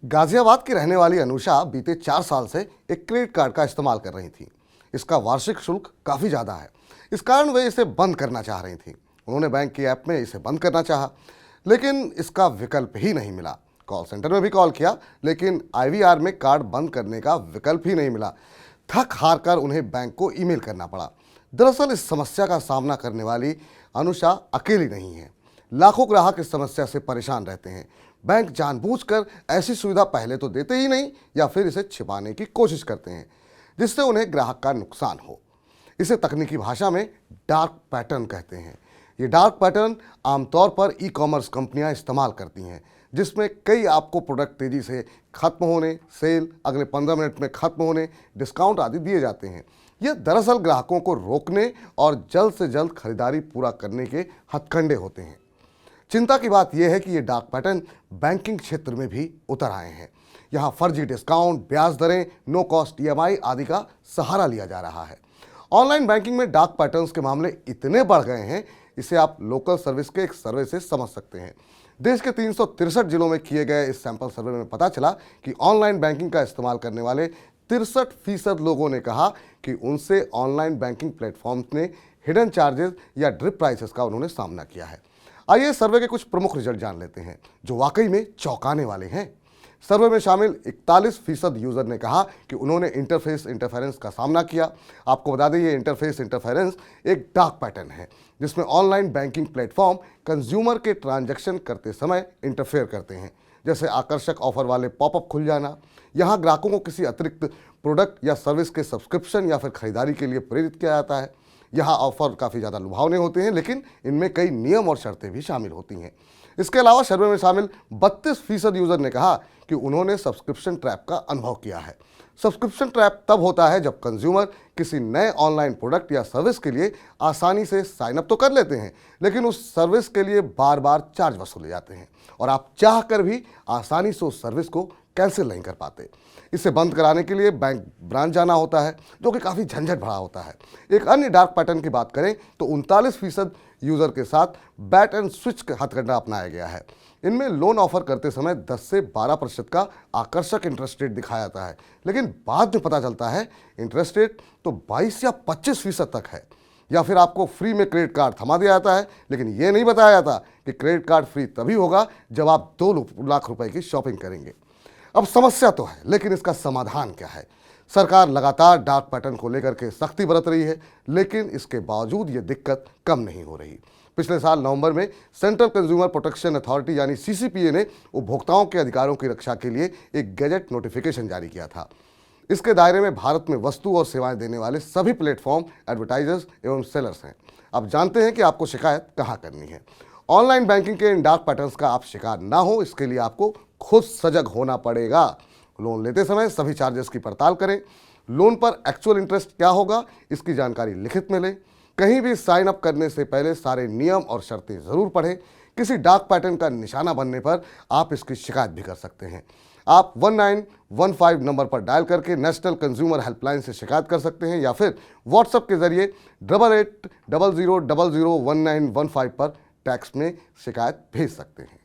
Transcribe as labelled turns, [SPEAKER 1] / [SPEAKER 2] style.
[SPEAKER 1] गाजियाबाद की रहने वाली अनुषा बीते 4 साल से एक क्रेडिट कार्ड का इस्तेमाल कर रही थी। इसका वार्षिक शुल्क काफ़ी ज़्यादा है। इस कारण वे इसे बंद करना चाह रही थी। उन्होंने बैंक की ऐप में इसे बंद करना चाहा, लेकिन इसका विकल्प ही नहीं मिला। कॉल सेंटर में भी कॉल किया, लेकिन आईवीआर में कार्ड बंद करने का विकल्प ही नहीं मिला। थक हार कर उन्हें बैंक को ईमेल करना पड़ा। दरअसल इस समस्या का सामना करने वाली अनुषा अकेली नहीं है। लाखों ग्राहक इस समस्या से परेशान रहते हैं। बैंक जानबूझकर ऐसी सुविधा पहले तो देते ही नहीं, या फिर इसे छिपाने की कोशिश करते हैं, जिससे उन्हें ग्राहक का नुकसान हो। इसे तकनीकी भाषा में डार्क पैटर्न कहते हैं। ये डार्क पैटर्न आमतौर पर ई कॉमर्स कंपनियां इस्तेमाल करती हैं, जिसमें कई आपको प्रोडक्ट तेजी से खत्म होने, सेल अगले 15 मिनट में खत्म होने, डिस्काउंट आदि दिए जाते हैं। ये दरअसल ग्राहकों को रोकने और जल्द से जल्द खरीदारी पूरा करने के हथकंडे होते हैं। चिंता की बात यह है कि ये डार्क पैटर्न बैंकिंग क्षेत्र में भी उतर आए हैं। यहाँ फर्जी डिस्काउंट, ब्याज दरें, नो कॉस्ट ईएमआई आदि का सहारा लिया जा रहा है। ऑनलाइन बैंकिंग में डार्क पैटर्न्स के मामले इतने बढ़ गए हैं, इसे आप लोकल सर्विस के एक सर्वे से समझ सकते हैं। देश के 363 जिलों में किए गए इस सैंपल सर्वे में पता चला कि ऑनलाइन बैंकिंग का इस्तेमाल करने वाले 63% लोगों ने कहा कि उनसे ऑनलाइन बैंकिंग प्लेटफॉर्म्स ने हिडन चार्जेस या ड्रिप प्राइसेस का उन्होंने सामना किया है। आइए सर्वे के कुछ प्रमुख रिजल्ट जान लेते हैं, जो वाकई में चौंकाने वाले हैं। सर्वे में शामिल 41% यूजर ने कहा कि उन्होंने इंटरफेस इंटरफेरेंस का सामना किया। आपको बता दें, ये इंटरफेस इंटरफेरेंस एक डार्क पैटर्न है, जिसमें ऑनलाइन बैंकिंग प्लेटफॉर्म कंज्यूमर के ट्रांजैक्शन करते समय इंटरफेयर करते हैं, जैसे आकर्षक ऑफर वाले पॉपअप खुल जाना। यहाँ ग्राहकों को किसी अतिरिक्त प्रोडक्ट या सर्विस के सब्सक्रिप्शन या फिर खरीदारी के लिए प्रेरित किया जाता है। यहाँ ऑफर काफ़ी ज़्यादा लुभावने होते हैं, लेकिन इनमें कई नियम और शर्तें भी शामिल होती हैं। इसके अलावा सर्वे में शामिल 32% यूजर ने कहा कि उन्होंने सब्सक्रिप्शन ट्रैप का अनुभव किया है। सब्सक्रिप्शन ट्रैप तब होता है जब कंज्यूमर किसी नए ऑनलाइन प्रोडक्ट या सर्विस के लिए आसानी से साइन अप तो कर लेते हैं, लेकिन उस सर्विस के लिए बार बार चार्ज वसूले जाते हैं और आप चाह कर भी आसानी से उस सर्विस को कैंसिल नहीं कर पाते। इसे बंद कराने के लिए बैंक ब्रांच जाना होता है, जो कि काफ़ी झंझट भरा होता है। एक अन्य डार्क पैटर्न की बात करें तो 39% यूज़र के साथ बैट एंड स्विच का हथकंडा अपनाया गया है। इनमें लोन ऑफर करते समय 10 से 12% का आकर्षक इंटरेस्ट रेट दिखाया जाता है, लेकिन बाद में पता चलता है इंटरेस्ट रेट तो 22 या 25% तक है। या फिर आपको फ्री में क्रेडिट कार्ड थमा दिया जाता है, लेकिन ये नहीं बताया जाता कि क्रेडिट कार्ड फ्री तभी होगा जब आप 2 लाख रुपए की शॉपिंग करेंगे। अब समस्या तो है, लेकिन इसका समाधान क्या है? सरकार लगातार डार्क पैटर्न को लेकर के सख्ती बरत रही है, लेकिन इसके बावजूद ये दिक्कत कम नहीं हो रही। पिछले साल नवंबर में सेंट्रल कंज्यूमर प्रोटेक्शन अथॉरिटी यानी सीसीपीए ने उपभोक्ताओं के अधिकारों की रक्षा के लिए एक गैजेट नोटिफिकेशन जारी किया था। इसके दायरे में भारत में वस्तु और सेवाएं देने वाले सभी प्लेटफॉर्म, एडवर्टाइजर्स एवं सेलर्स हैं। अब जानते हैं कि आपको शिकायत कहाँ करनी है। ऑनलाइन बैंकिंग के इन डार्क पैटर्न्स का आप शिकार ना हो, इसके लिए आपको खुद सजग होना पड़ेगा। लोन लेते समय सभी चार्जेस की पड़ताल करें। लोन पर एक्चुअल इंटरेस्ट क्या होगा, इसकी जानकारी लिखित में लें। कहीं भी साइन अप करने से पहले सारे नियम और शर्तें ज़रूर पढ़ें। किसी डार्क पैटर्न का निशाना बनने पर आप इसकी शिकायत भी कर सकते हैं। आप 1915 नंबर पर डायल करके नेशनल कंज्यूमर हेल्पलाइन से शिकायत कर सकते हैं, या फिर व्हाट्सएप के जरिए 8800001915 पर टेक्स्ट में शिकायत भेज सकते हैं।